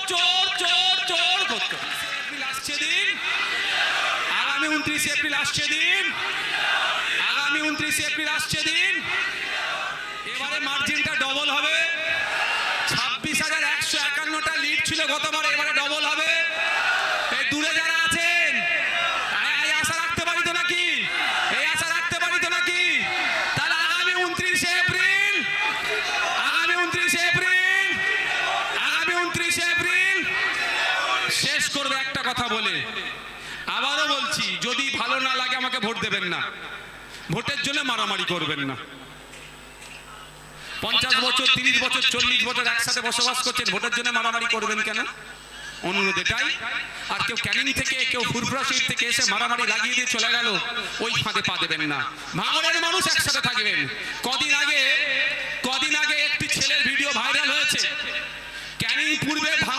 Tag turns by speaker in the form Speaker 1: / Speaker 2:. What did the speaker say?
Speaker 1: চোর চোর চোর করতে। এপ্রিল আসছে দিন, আগামী 29 এপ্রিল আসছে দিন, আগামী 29 এপ্রিল আসছে দিন। এবারে মার্জিনটা ডবল হবে। 26,151টা লিড ছিল গতবার, এবারে ডবল হবে। এই দূরে যারা আছেন এই আশা রাখতে পারি তো নাকি? এই আশা রাখতে পারি তো নাকি? তাহলে আগামী 29 এপ্রিল, আগামী 29 এপ্রিল, আগামী 29 এপ্রিল শেষ করবে একটা কথা বলে। আবারও বলছি, যদি ভালো না লাগে আমাকে ভোট দেবেন না, ভোটের জন্য মারামারি করবেন না। 50 বছর 30 বছর 40 বছর একসাথে বসবাস করছেন, ভোটের জন্য মারামারি করবেন কেন? অনুরোধ এটাই। আর কেউ ক্যানিং থেকে, কেউ ফুরফুরা শহীদ থেকে এসে মারামারি লাগিয়ে দিয়ে চলে গেল, ওই ফাঁদে পা দেবেন না। ভাঙড়ের মানুষ একসাথে থাকবেন। কদিন আগে একটি ছেলের ভিডিও ভাইরাল হয়েছে।